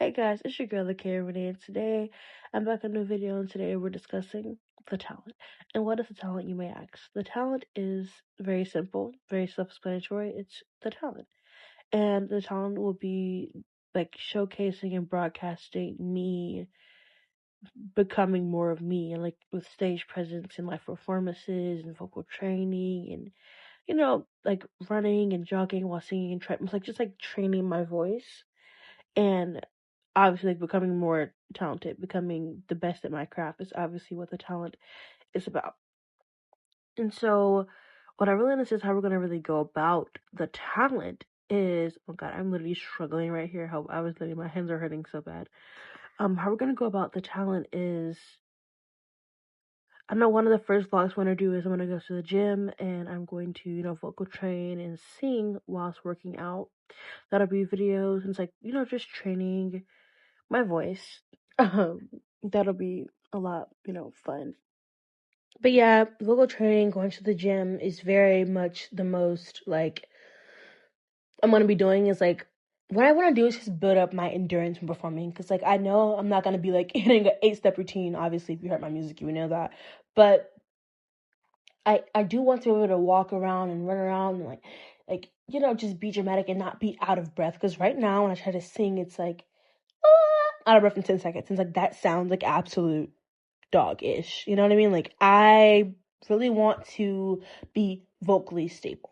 Hey guys, it's your girl, the Renee, and today I'm back on a new video, and today we're discussing the talent. And what is the talent, you may ask? The talent is very simple, very self-explanatory. It's the talent. And the talent will be like showcasing and broadcasting me becoming more of me, and like with stage presence and live performances and vocal training and like running and jogging while singing and like just like training my voice and obviously like becoming more talented, becoming the best at my craft is obviously what the talent is about. And so what I really understand is how we're gonna really go about the talent is, oh god, I'm literally struggling right here. How I was literally, my hands are hurting so bad. How we're gonna go about the talent is, I know one of the first vlogs I'm gonna do is I'm gonna go to the gym and I'm going to, vocal train and sing whilst working out. That'll be videos and it's like, just training my voice. That'll be a lot, fun. But yeah, vocal training, going to the gym is very much the most like I'm gonna be doing is like what I want to do is just build up my endurance from performing, because like I know I'm not gonna be like hitting an 8-step routine. Obviously, if you heard my music, you would know that. But I do want to be able to walk around and run around and just be dramatic and not be out of breath. Because right now when I try to sing, it's like out of breath in 10 seconds. It's like that sounds like absolute dog-ish. You know what I mean? Like I really want to be vocally stable.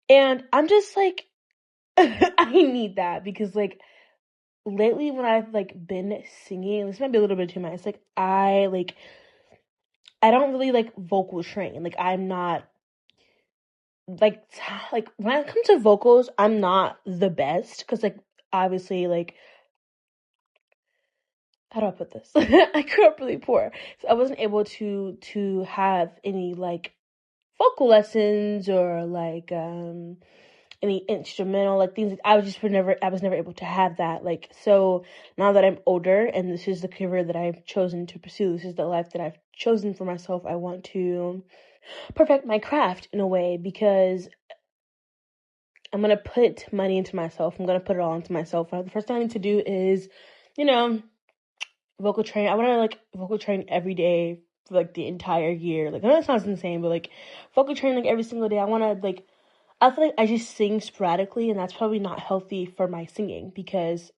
And I'm just like I need that because like lately when I've like been singing, this might be a little bit too much. It's like I don't really like vocal train. Like I'm not like when it comes to vocals, I'm not the best because like obviously like how do I put this? I grew up really poor, so I wasn't able to have any like vocal lessons or like any instrumental like things. I was never able to have that. Like, so now that I'm older and this is the career that I've chosen to pursue, this is the life that I've chosen for myself, I want to perfect my craft in a way, because I'm gonna put money into myself. I'm gonna put it all into myself. The first thing I need to do is, vocal train. I want to like vocal train every day for like the entire year. Like I know it sounds insane, but like vocal train like every single day. I want to like, I feel like I just sing sporadically, and that's probably not healthy for my singing because,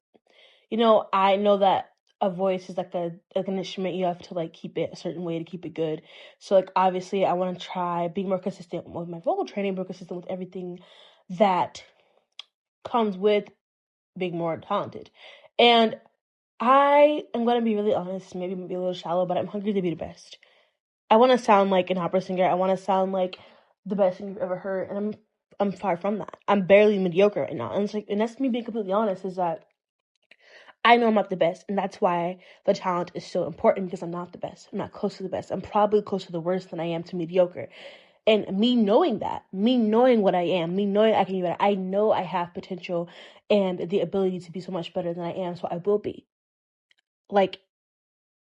I know that a voice is like an instrument. You have to like keep it a certain way to keep it good. So like obviously I want to try being more consistent with my vocal training, more consistent with everything that comes with being more talented. And I am going to be really honest, maybe be a little shallow, but I'm hungry to be the best. I want to sound like an opera singer. I want to sound like the best thing you've ever heard, and I'm far from that. I'm barely mediocre right now, and it's like, and that's me being completely honest. Is that I know I'm not the best, and that's why the talent is so important, because I'm not the best. I'm not close to the best. I'm probably closer to the worst than I am to mediocre. And me knowing that, me knowing what I am, me knowing I can be better, I know I have potential and the ability to be so much better than I am, so I will be. Like,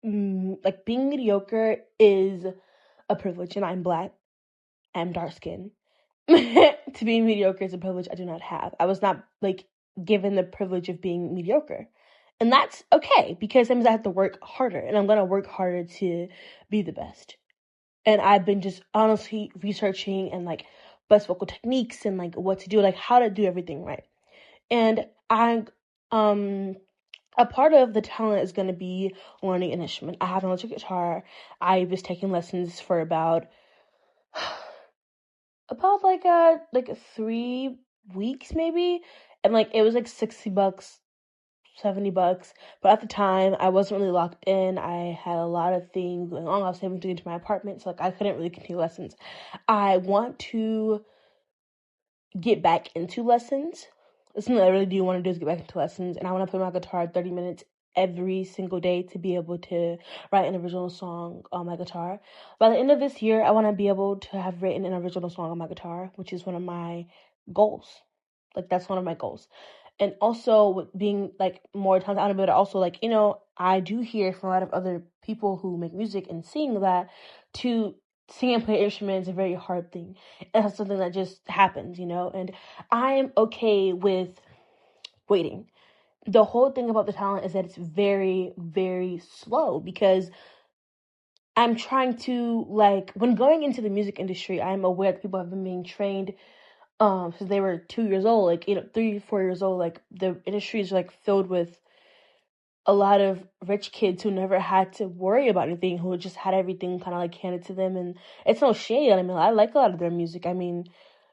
like being mediocre is a privilege, and I'm black, I'm dark skinned. To be mediocre is a privilege I do not have. I was not like given the privilege of being mediocre. And that's okay, because that means I have to work harder, and I'm gonna work harder to be the best. And I've been just honestly researching and like best vocal techniques and like what to do, like how to do everything right. And a part of the talent is gonna be learning an instrument. I have an electric guitar. I was taking lessons for about like 3 weeks maybe, and like it was like $60, $70. But at the time I wasn't really locked in. I had a lot of things going on. I was moving into my apartment, so like I couldn't really continue lessons. I want to get back into lessons. It's something I really do want to do, is get back into lessons, and I want to play my guitar 30 minutes every single day to be able to write an original song on my guitar. By the end of this year, I want to be able to have written an original song on my guitar, which is one of my goals. Like that's one of my goals. And also with being like more talented, but also like, I do hear from a lot of other people who make music and sing that to sing and play instruments is a very hard thing. And that's something that just happens, and I am okay with waiting. the whole thing about the talent is that it's very, very slow, because I'm trying to, like, when going into the music industry, I'm aware that people have been being trained since they were 2 years old, like, 3, 4 years old. Like, the industry is like filled with a lot of rich kids who never had to worry about anything, who just had everything kind of like handed to them. And it's no shade. I mean, I like a lot of their music. I mean,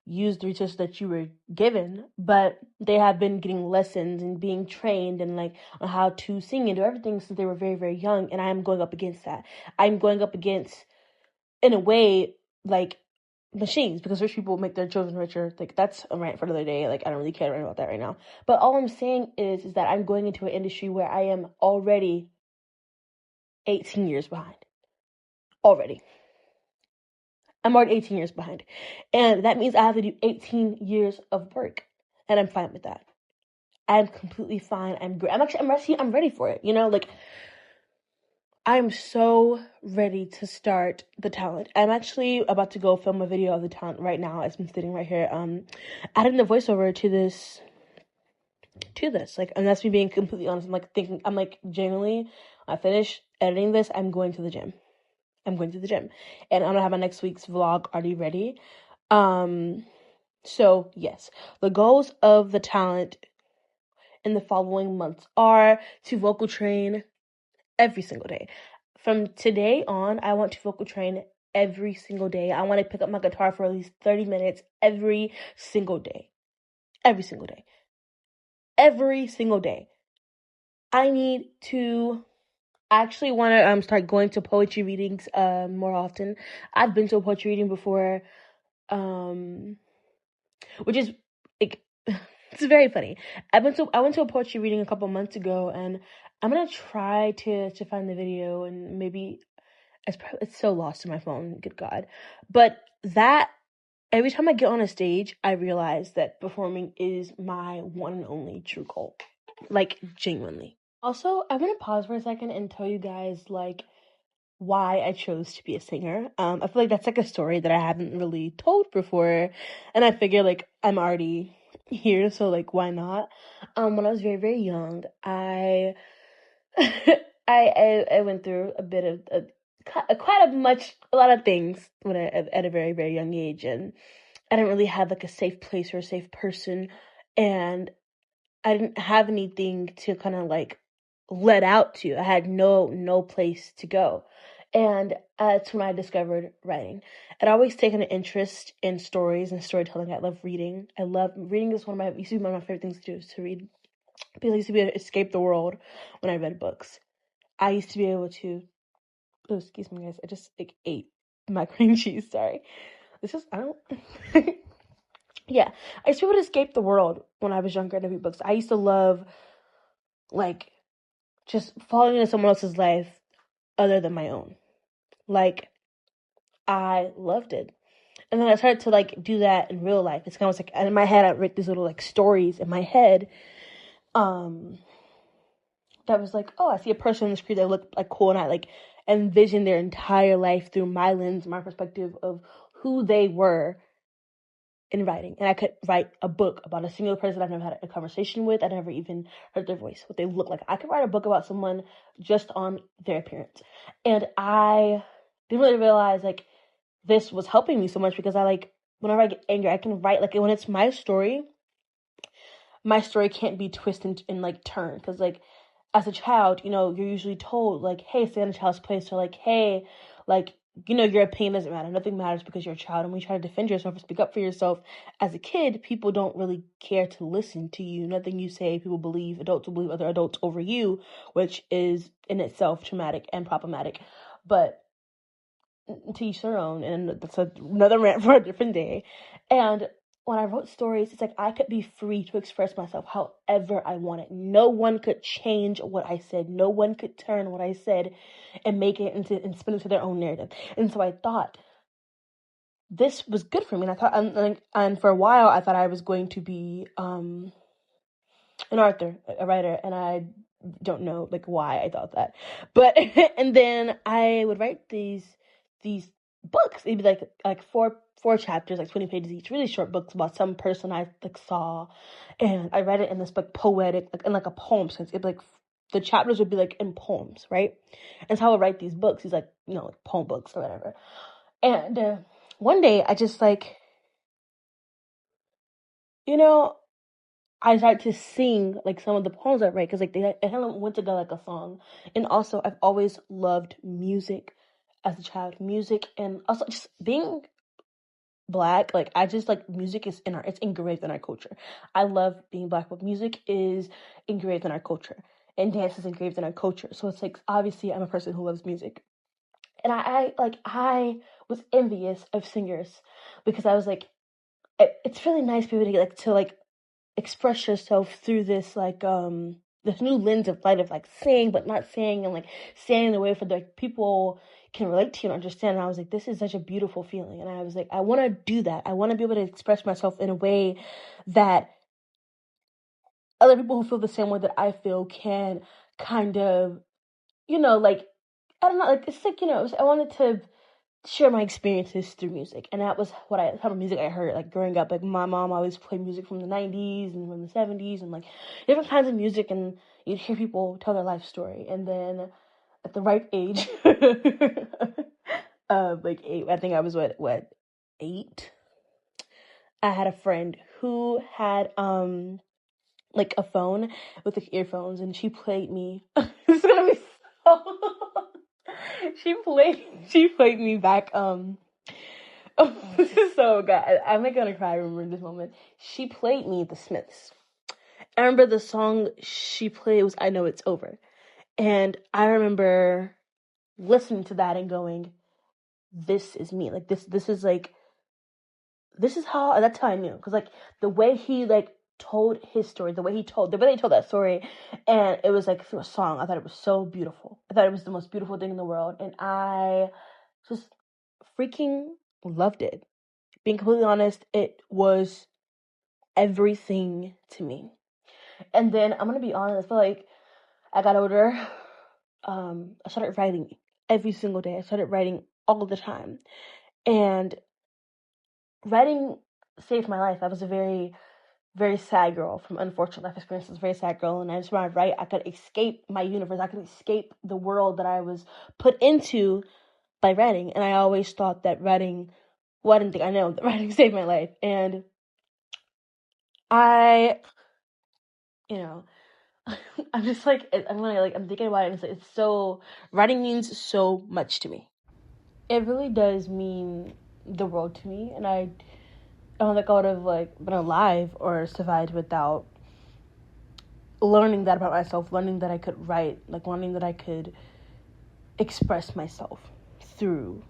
use the resources that you were given, but they have been getting lessons and being trained and like on how to sing and do everything since they were very, very young. And I'm going up against that. I'm going up against, in a way, like, machines, because rich people make their children richer. Like, that's a rant for another day. Like, I don't really care about that right now. But all I'm saying is that I'm going into an industry where I am already 18 years behind. Already. I'm already 18 years behind. And that means I have to do 18 years of work. And I'm fine with that. I'm completely fine. I'm ready for it. Like, I'm so ready to start the talent. I'm actually about to go film a video of the talent right now as I'm sitting right here, adding the voiceover to this. Like, and that's me being completely honest. I'm like, genuinely, I finish editing this, I'm going to the gym. And I'm gonna have my next week's vlog already ready. So yes, the goals of the talent in the following months are to vocal train every single day. From today on, I want to vocal train every single day. I want to pick up my guitar for at least 30 minutes every single day. Every single day. Every single day. I need to actually want to start going to poetry readings more often. I've been to a poetry reading before, which is like it's very funny. I went to a poetry reading a couple months ago, and I'm gonna try to find the video, and maybe it's so lost in my phone. Good God! But that every time I get on a stage, I realize that performing is my one and only true goal. Like, genuinely. Also, I'm gonna pause for a second and tell you guys like why I chose to be a singer. I feel like that's like a story that I haven't really told before, and I figure like I'm already here, so like why not? When I was very, very young, I I went through a bit of a lot of things when at a very, very young age, and I didn't really have like a safe place or a safe person, and I didn't have anything to kind of like let out to. I had no place to go. And that's when I discovered writing. I'd always taken an interest in stories and storytelling. I love reading. I love reading is used to be one of my favorite things to do, is to read. Because I used to be able to escape the world when I read books. I used to be able to, oh, excuse me guys, I just like ate my cream cheese, sorry. I don't, yeah. I used to be able to escape the world when I was younger and read books. I used to love, like, just falling into someone else's life other than my own. Like, I loved it. And then I started to like do that in real life. It's kind of like in my head, I write these little like stories in my head. That was like, oh, I see a person on the street that looked like cool, and I like envision their entire life through my lens, my perspective of who they were in writing. And I could write a book about a single person I've never had a conversation with. I never even heard their voice, what they look like. I could write a book about someone just on their appearance. And I didn't really realize like this was helping me so much, because I like, whenever I get angry, I can write, like, when it's my story can't be twisted and like turned, because like as a child, you're usually told like, hey, stay in a child's place, or like, hey, like, your opinion doesn't matter, nothing matters because you're a child. And when you try to defend yourself or speak up for yourself as a kid, people don't really care to listen to you. Nothing you say, people believe, adults will believe other adults over you, which is in itself traumatic and problematic. But to each their own, and that's another rant for a different day. And when I wrote stories, it's like I could be free to express myself however I wanted. No one could change what I said. No one could turn what I said and make it into and spin it to their own narrative. And so I thought this was good for me. And I thought, and for a while, I thought I was going to be an author, a writer, and I don't know like why I thought that, but and then I would write these books. It'd be like four chapters, like 20 pages each, really short books about some person I like saw, and I read it in this like poetic, like in like a poem sense. It'd be like the chapters would be like in poems, right? And so I would write these books, these like like poem books or whatever. And one day I just like I started to sing like some of the poems I write because like it kind of went together like a song. And also I've always loved music as a child, music, and also just being Black. Like I just like music is it's engraved in our culture. I love being Black, but music is engraved in our culture, and dance is engraved in our culture. So it's like obviously I'm a person who loves music, and I was envious of singers because I was like, it's really nice people to get like to like express yourself through this new lens of light of like saying but not saying, and like saying in a way for like people can relate to you and understand. And I was like, this is such a beautiful feeling, and I was like, I want to do that. I want to be able to express myself in a way that other people who feel the same way that I feel can kind of, like, I don't know, like it's like, I wanted to share my experiences through music, and that was the type of music I heard like growing up. Like my mom always played music from the 90s and from the 70s and like different kinds of music, and you'd hear people tell their life story. And then at the right age like 8, I think I was what 8, I had a friend who had like a phone with like earphones, and she played me this is gonna be so she played me back oh, this is so good. I'm like gonna cry remembering this moment. She played me The Smiths. I remember the song she played was I Know It's Over. And I remember listening to that and going, this is me. Like this is like this is how that's how I knew. Because like the way he like told his story, the way they told that story, and it was like through a song, I thought it was so beautiful. I thought it was the most beautiful thing in the world. And I just freaking loved it. Being completely honest, it was everything to me. And then I'm gonna be honest, I feel like I got older. I started writing every single day. I started writing all the time. And writing saved my life. I was a very, very sad girl from unfortunate life experiences, very sad girl. And I just when I write, I could escape my universe. I could escape the world that I was put into by writing. And I always thought that writing, well, I didn't think I know that writing saved my life. And I, you know, I'm just like, I'm thinking about it, and it's so, writing means so much to me. It really does mean the world to me, and I don't think I would have like been alive or survived without learning that about myself, learning that I could write, like learning that I could express myself through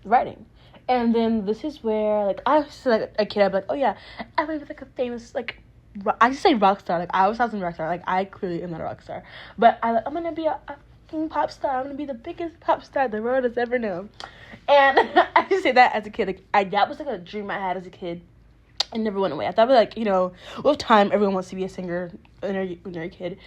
writing. And then this is where like I was like a kid, I'd be like, oh yeah, I want to be like a famous like I just say rock star. Like I always thought I was a rock star. Like I clearly am not a rock star, but I'm gonna be a pop star. I'm gonna be the biggest pop star the world has ever known. And I just say that as a kid. Like that was like a dream I had as a kid. It never went away. I thought like with time everyone wants to be a singer when they're a kid,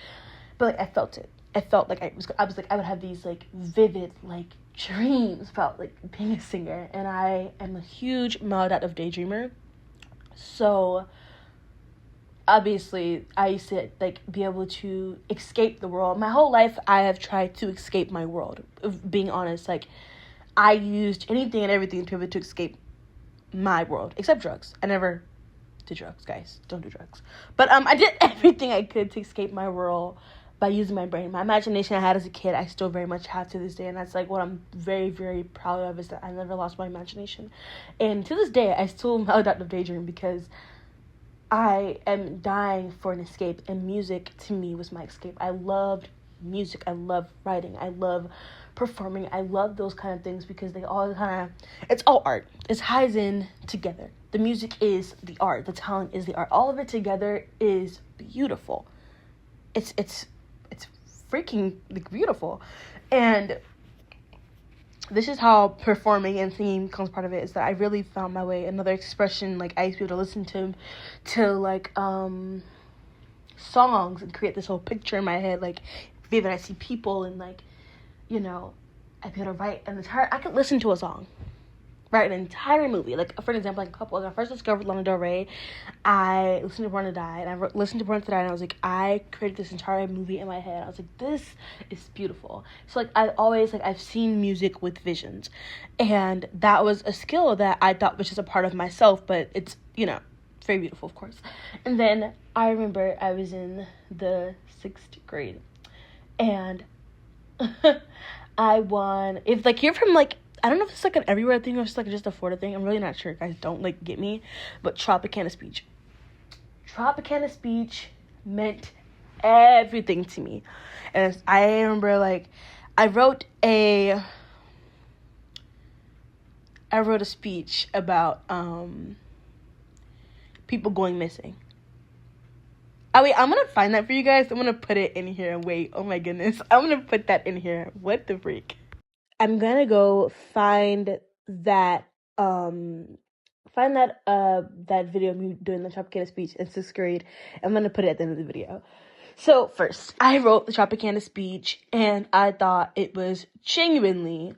but like I felt it. I felt like I was like I would have these like vivid like dreams about like being a singer, and I am a huge maladaptive daydreamer. So obviously I used to like be able to escape the world. My whole life I have tried to escape my world. Of being honest, like I used anything and everything to be able to escape my world, except drugs. I never did drugs, guys. Don't do drugs. But I did everything I could to escape my world by using my brain. My imagination I had as a kid, I still very much have to this day, and that's like what I'm very, very proud of, is that I never lost my imagination. And to this day, I still maladaptive daydream because I am dying for an escape, and music to me was my escape. I loved music. I love writing. I love performing. I love those kind of things because they all it's all art. It ties in together. The music is the art. The talent is the art. All of it together is beautiful. It's freaking like beautiful. And this is how performing and singing becomes part of it, is that I really found my way. Another expression, like I used to be able to listen to like songs and create this whole picture in my head, like vivid. I see people and like I'd be able to write an entire, I could listen to a song, write an entire movie. Like, for example, like a couple, when I first discovered Lana Del Rey, I listened to Born to Die, and listened to Born to Die, and I was like, I created this entire movie in my head. I was like, this is beautiful. So, like, I've seen music with visions, and that was a skill that I thought was just a part of myself, but it's, very beautiful, of course. And then I remember I was in the 6th grade, and I won. If, like, you're from, like, I don't know if it's, like, an everywhere thing or it's, like, just a Florida thing. I'm really not sure. Guys, don't, like, get me. But Tropicana Speech. Tropicana Speech meant everything to me. And I remember, like, I wrote a speech about people going missing. Oh, wait, I'm going to find that for you guys. I'm going to put it in here. Wait, oh, my goodness. I'm going to put that in here. What the freak? I'm gonna go find that that video of me doing the Tropicana speech in 6th grade. I'm gonna put it at the end of the video. So first, I wrote the Tropicana speech, and I thought it was genuinely,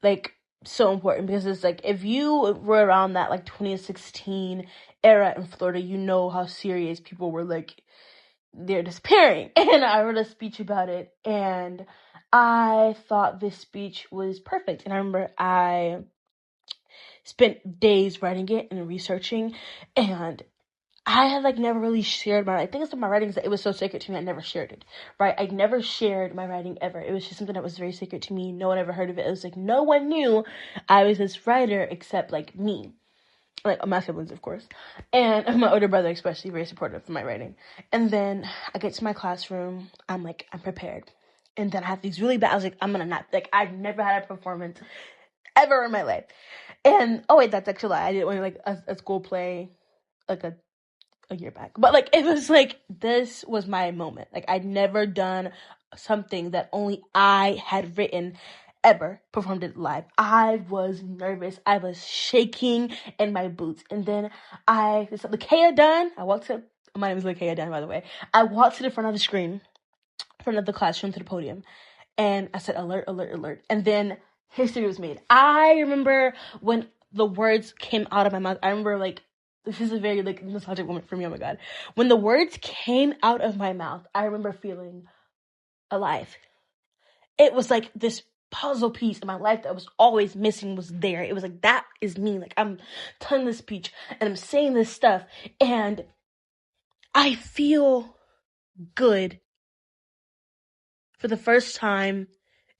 like, so important, because it's like, if you were around that, like, 2016 era in Florida, you know how serious people were, like, they're disappearing. And I wrote a speech about it, and I thought this speech was perfect. And I remember I spent days writing it and researching, and I had, like, never really shared I think it's my writings that it was so sacred to me, I never shared it, right? I never shared my writing ever. It was just something that was very sacred to me. No one ever heard of it. It was like, no one knew I was this writer except, like, me. Like, my siblings, of course, and my older brother especially, very supportive of my writing. And then I get to my classroom, I'm prepared, and then I have these really bad, I was like, I'm gonna not, like, I've never had a performance ever in my life, and, oh wait, that's actually a lie, I did one, like, a school play, like, a year back, but, like, it was, like, this was my moment. Like, I'd never done something that only I had written, ever performed it live. I was nervous. I was shaking in my boots. And then it's Lakea Dunn. My name is Lakea Dunn, by the way. I walked to the front of the screen, in front of the classroom, to the podium, and I said, alert, alert, alert. And then history was made. I remember when the words came out of my mouth. I remember, like, this is a very, like, nostalgic moment for me. Oh my God. When the words came out of my mouth, I remember feeling alive. It was like this puzzle piece in my life that was always missing was there. It was like, that is me. Like, I'm telling this speech and I'm saying this stuff, and I feel good. For the first time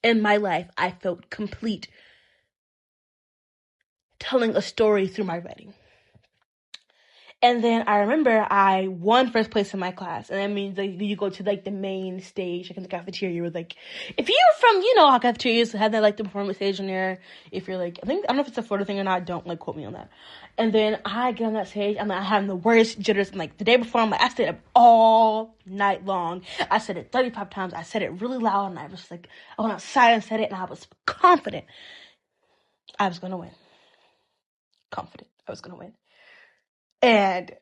in my life, I felt complete telling a story through my writing. And then I remember I won first place in my class. And that means, like, you go to, like, the main stage, like, in the cafeteria, with, like, if you're from, how cafeterias have that, like, the performance stage in there. If you're, like, I don't know if it's a Florida thing or not. Don't, like, quote me on that. And then I get on that stage. I'm, like, having the worst jitters. And, like, the day before, I stayed up all night long. I said it 35 times. I said it really loud. And I was, like, I went outside and said it. And I was confident I was going to win. Confident I was going to win. And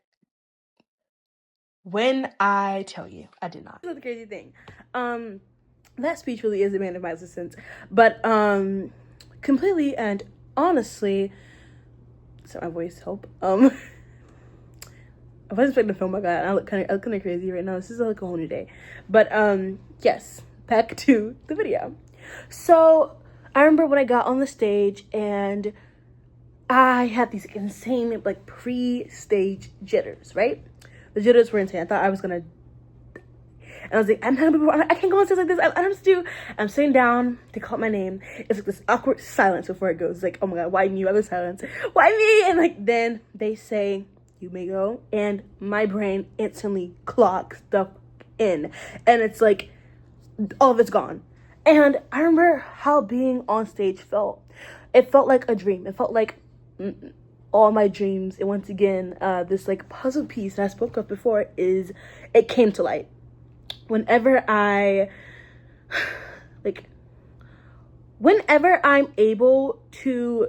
when I tell you, I did not. This is the crazy thing. That speech really is a man of my existence. But, completely and honestly, so my voice help. I wasn't expecting to film, my God. I look kind of crazy right now. This is like a whole new day. But, yes, back to the video. So, I remember when I got on the stage, and I had these insane, like, pre-stage jitters, right? The jitters were insane. I thought I was gonna, and I was like, I can't go on stage like this. I don't know what to do. I'm sitting down. They call my name. It's like this awkward silence before it goes. It's like, oh my God, why me? I was silence. Why me? And, like, then they say, you may go. And my brain instantly clocks the in. And it's like, all of it's gone. And I remember how being on stage felt. It felt like a dream. It felt like all my dreams. And once again, this, like, puzzle piece that I spoke of before it came to light. Whenever I'm able to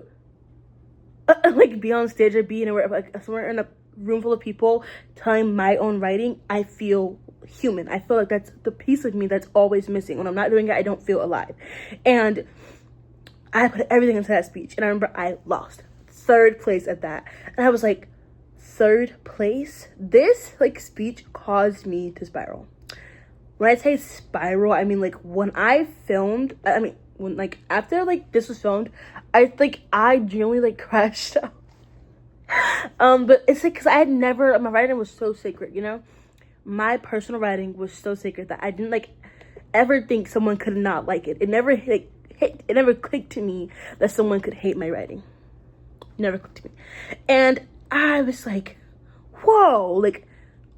like, be on stage or be somewhere in a room full of people telling my own writing, I feel human. I feel like that's the piece of me that's always missing. When I'm not doing it, I don't feel alive. And I put everything into that speech. And I remember I lost 3rd place at that. And I was like, 3rd place? This like speech caused me to spiral. When I say spiral, I mean like when I filmed, when like after like this was filmed, I genuinely like crashed out. But it's like because I had never, my writing was so sacred, you know? My personal writing was so sacred that I didn't like ever think someone could not like it. It never it never clicked to me that someone could hate my writing. It never clicked to me. And I was like, whoa, like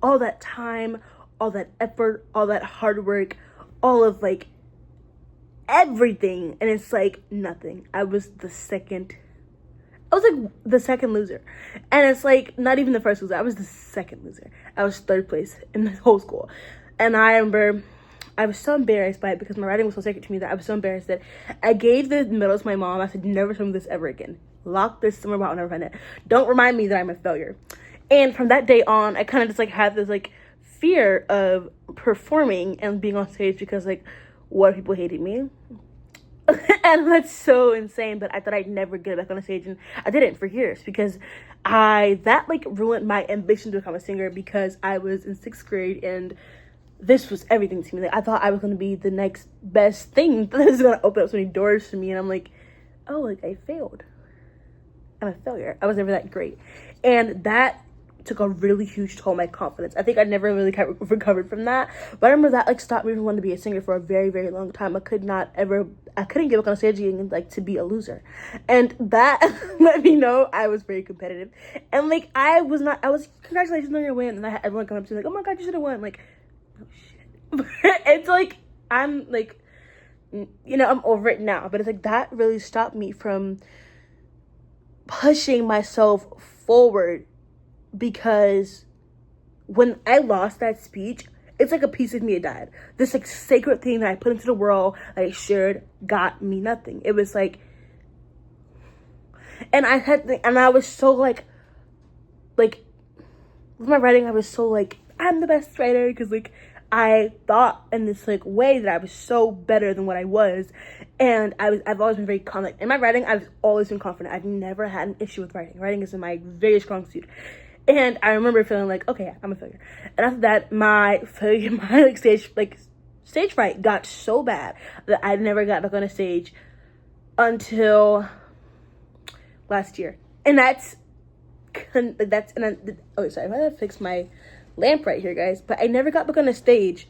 all that time, all that effort, all that hard work, all of like everything, and it's like nothing. I was like the second loser. And it's like not even the first loser. I was the second loser. I was 3rd place in the whole school. And I remember I was so embarrassed by it because my writing was so sacred to me that I was so embarrassed that I gave the medal to my mom. I said, never show me this ever again. Lock this somewhere, I'll never find it. Don't remind me that I'm a failure. And from that day on, I kind of just like had this like fear of performing and being on stage because like what if people hated me? And that's so insane, but I thought I'd never get back on a stage, and I didn't for years because that like ruined my ambition to become a singer because I was in 6th grade and this was everything to me. Like I thought I was going to be the next best thing that was going to open up so many doors for me, and I'm like, oh, like I failed. I'm a failure. I was never that great. And that took a really huge toll on my confidence. I think I never really recovered from that. But I remember that like stopped me from wanting to be a singer for a very, very long time. I couldn't get back on stage again like to be a loser. And that let me know I was very competitive. And like I was congratulations on your win. And I had everyone come up to me like, oh my god, you should have won. Like, oh shit. It's like I'm like, you know, I'm over it now. But it's like that really stopped me from pushing myself forward, because when I lost that speech, it's like a piece of me had died. This like sacred thing that I put into the world that I shared got me nothing. It was like, and I was so like with my writing, I was so like, I'm the best writer because like I thought in this like way that I was so better than what I was. And I've always been very confident. In my writing, I've always been confident. I've never had an issue with writing. Writing is my very strong suit. And I remember feeling like, okay, I'm a failure. And after that, my like stage fright got so bad that I never got back on a stage until last year. And oh, sorry, I gotta fix my lamp right here, guys. But I never got back on a stage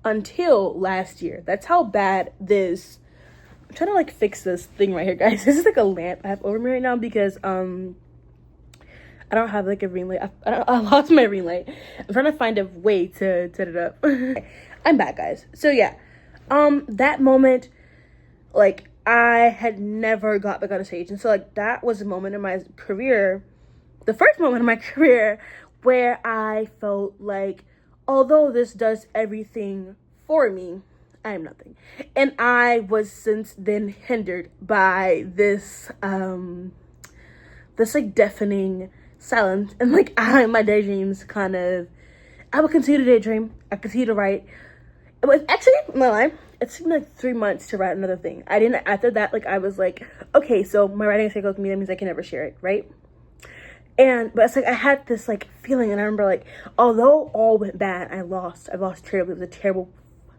until last year. That's how bad this. I'm trying to like fix this thing right here, guys. This is like a lamp I have over me right now because I don't have like a ring light. I lost my ring light. I'm trying to find a way to set it up. I'm back, guys. So yeah, that moment, like I had never got back on a stage, and so like that was a moment in my career, the first moment in my career where I felt like, although this does everything for me, I am nothing. And I was since then hindered by this like deafening silence, and like my daydreams I would continue to daydream, I continue to write. It was actually, no lie, it took me like 3 months to write another thing. After that, like I was like, okay, so my writing is gonna go with me, that means I can never share it, right? But it's like I had this like feeling, and I remember like, although all went bad, I lost terribly. I was a terrible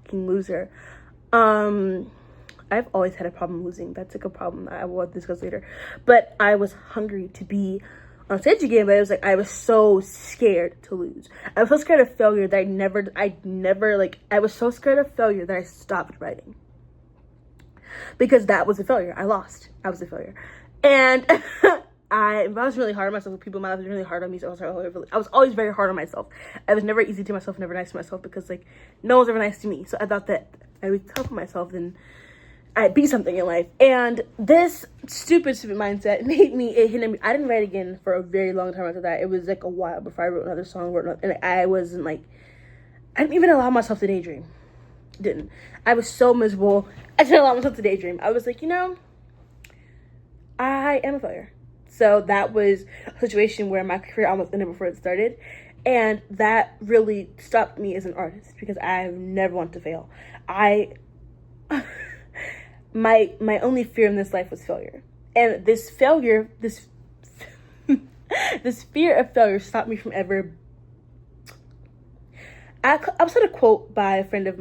fucking loser. I've always had a problem losing. That's like a problem I will discuss later. But I was hungry to be on stage again, but it was like I was so scared to lose. I was so scared of failure that I was so scared of failure that I stopped writing. Because that was a failure. I lost. I was a failure. And I was really hard on myself. People in my life was really hard on me, so I was always very hard on myself. I was never easy to myself, never nice to myself, because like no one's ever nice to me. So I thought that I would tough on myself and I'd be something in life. And this stupid mindset made me, I didn't write again for a very long time after that. It was like a while before I wrote another song, and I didn't even allow myself to daydream. Didn't. I was so miserable. I didn't allow myself to daydream. I was like, I am a failure. So that was a situation where my career almost ended before it started. And that really stopped me as an artist because I never want to fail. My only fear in this life was failure. And this failure, this this fear of failure stopped me from ever. I was told a quote by a friend of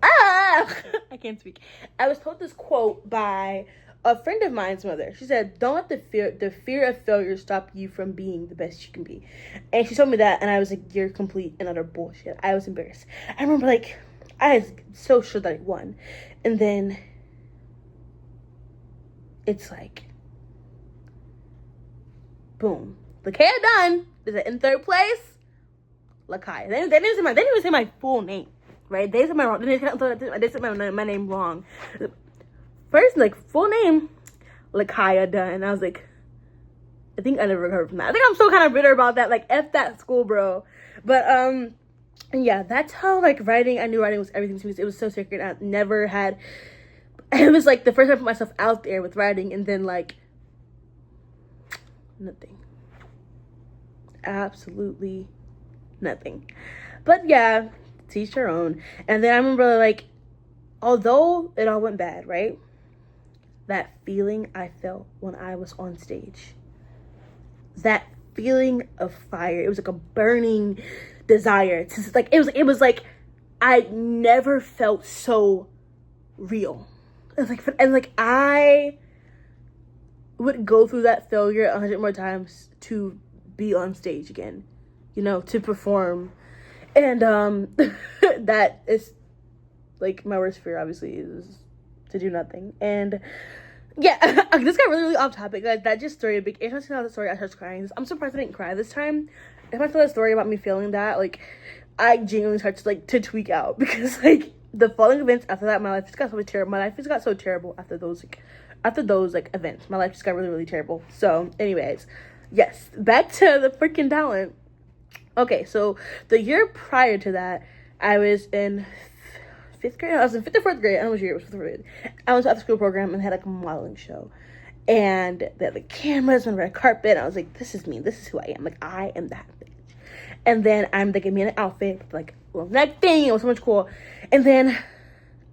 I can't speak. I was told this quote by a friend of mine's mother. She said, "Don't let the fear of failure stop you from being the best you can be." And she told me that, and I was like, "You're complete and utter bullshit." I was embarrassed. I remember, like, I was so sure that I won, and then it's like, boom, Lakaya done. Is it in third place? Lakaya. They didn't even say my full name, right? They said they said my name wrong. First, like, full name, Lakaya Dunn. And I was like, I think I never recovered from that. I think I'm still kind of bitter about that. Like, F that school, bro. But, and yeah, that's how, like, writing, I knew writing was everything to me. It was so sacred. I never had, it was, like, the first time I put myself out there with writing, and then, like, nothing. Absolutely nothing. But, yeah, to each their own. And then I remember, like, although it all went bad, right? That feeling I felt when I was on stage, that feeling of fire, it was like a burning desire to, like, it was like I never felt so real. It's like, and like I would go through that failure 100 more times to be on stage again, you know, to perform. And that is, like, my worst fear, obviously, is to do nothing. And yeah, this got really off topic, guys. That just story, big. If I tell the story, I started crying. I'm surprised I didn't cry this time. If I tell a story about me feeling that, like, I genuinely started to, like, to tweak out, because, like, the following events after that, my life just got so terrible. My life just got so terrible after those events. My life just got really, really terrible. So, anyways, yes, back to the freaking talent. Okay, so the year prior to that, I was in fifth grade. I was in fifth or fourth grade. I don't know which year it was. Fifth or fourth grade. I went to after school program and had, like, a modeling show, and they had the cameras and red carpet. I was like, this is me. This is who I am. Like, I am that bitch. And then they gave me an outfit with, like, a little neck thing. It was so much cool. And then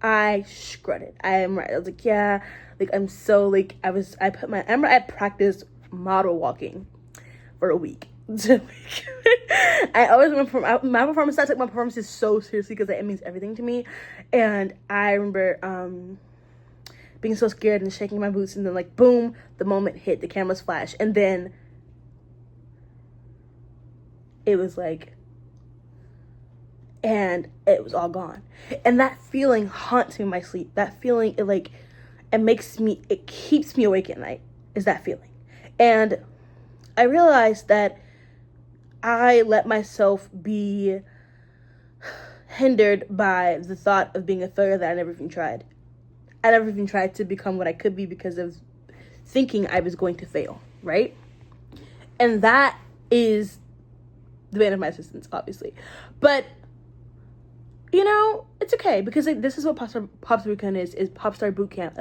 I strutted. I was like, yeah, like, I'm so, like, I remember I practiced model walking for a week. I always remember my performance. I took my performances so seriously because it means everything to me. And I remember being so scared and shaking my boots, and then, like, boom, the moment hit, the cameras flash, and then it was like, and it was all gone. And that feeling haunts me in my sleep. That feeling, it keeps me awake at night, is that feeling. And I realized that I let myself be hindered by the thought of being a failure that I never even tried. I never even tried to become what I could be because of thinking I was going to fail, right? And that is the bane of my existence, obviously. But, you know, it's okay, because, like, this is what Popstar Boot Camp is Popstar Boot Camp.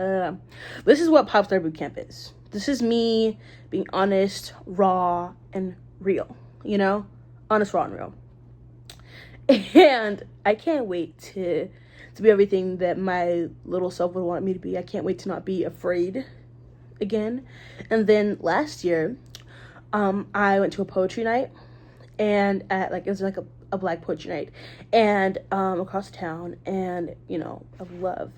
This is what Popstar Boot Camp is. This is me being honest, raw, and real, you know? Honest, raw, and real. And I can't wait to be everything that my little self would want me to be. I can't wait to not be afraid again. And then last year, I went to a poetry night, and it was like a Black poetry night, and across town. And, you know, I love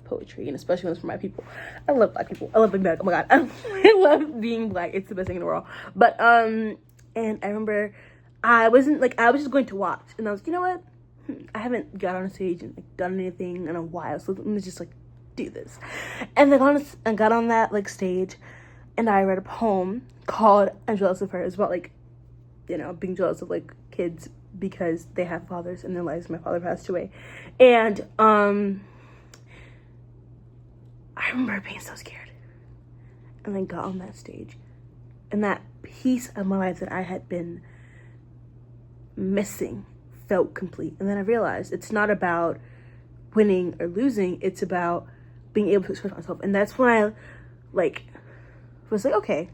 poetry, and especially when it's for my people. I love Black people. I love being Black. Oh my god, I love being Black. It's the best thing in the world. But and I remember I was just going to watch, and I was, you know what, I haven't got on stage and, like, done anything in a while, so let me just, like, do this. And I got on that, like, stage, and I read a poem called "I'm Jealous of Her." It's about, like, you know, being jealous of, like, kids because they have fathers in their lives. My father passed away. And I remember being so scared. And I got on that stage, and that piece of my life that I had been missing felt complete. And then I realized it's not about winning or losing. It's about being able to express myself. And that's when I, like, was like, okay.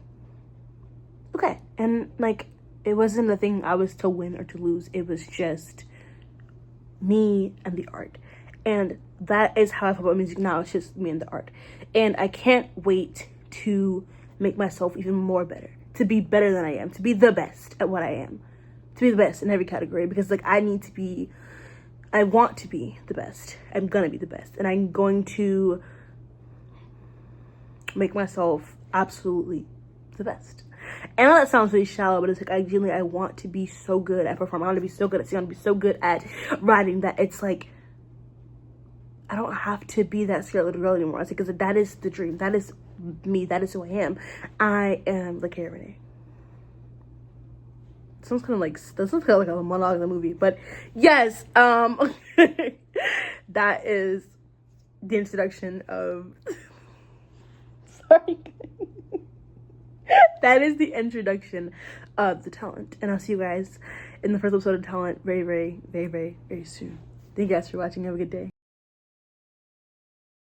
And, like, It wasn't a thing I was to win or to lose. It was just me and the art. And that is how I feel about music now. It's just me and the art. And I can't wait to make myself even more better, to be better than I am, to be the best at what I am, to be the best in every category, because like I want to be the best. I'm gonna be the best, and I'm going to make myself absolutely the best. And I know that sounds really shallow, but it's like I want to be so good at performing. I want to be so good at singing. I want to be so good at writing that it's like I don't have to be that scared little girl anymore. It's because that is the dream. That is me. That is who I am. I am Lakera Renee. Sounds kind of like, that sounds kind of like a monologue in the movie, but yes, that is the introduction of, sorry, that is the introduction of the talent, and I'll see you guys in the first episode of Talent very, very, very, very, very soon. Thank you guys for watching. Have a good day.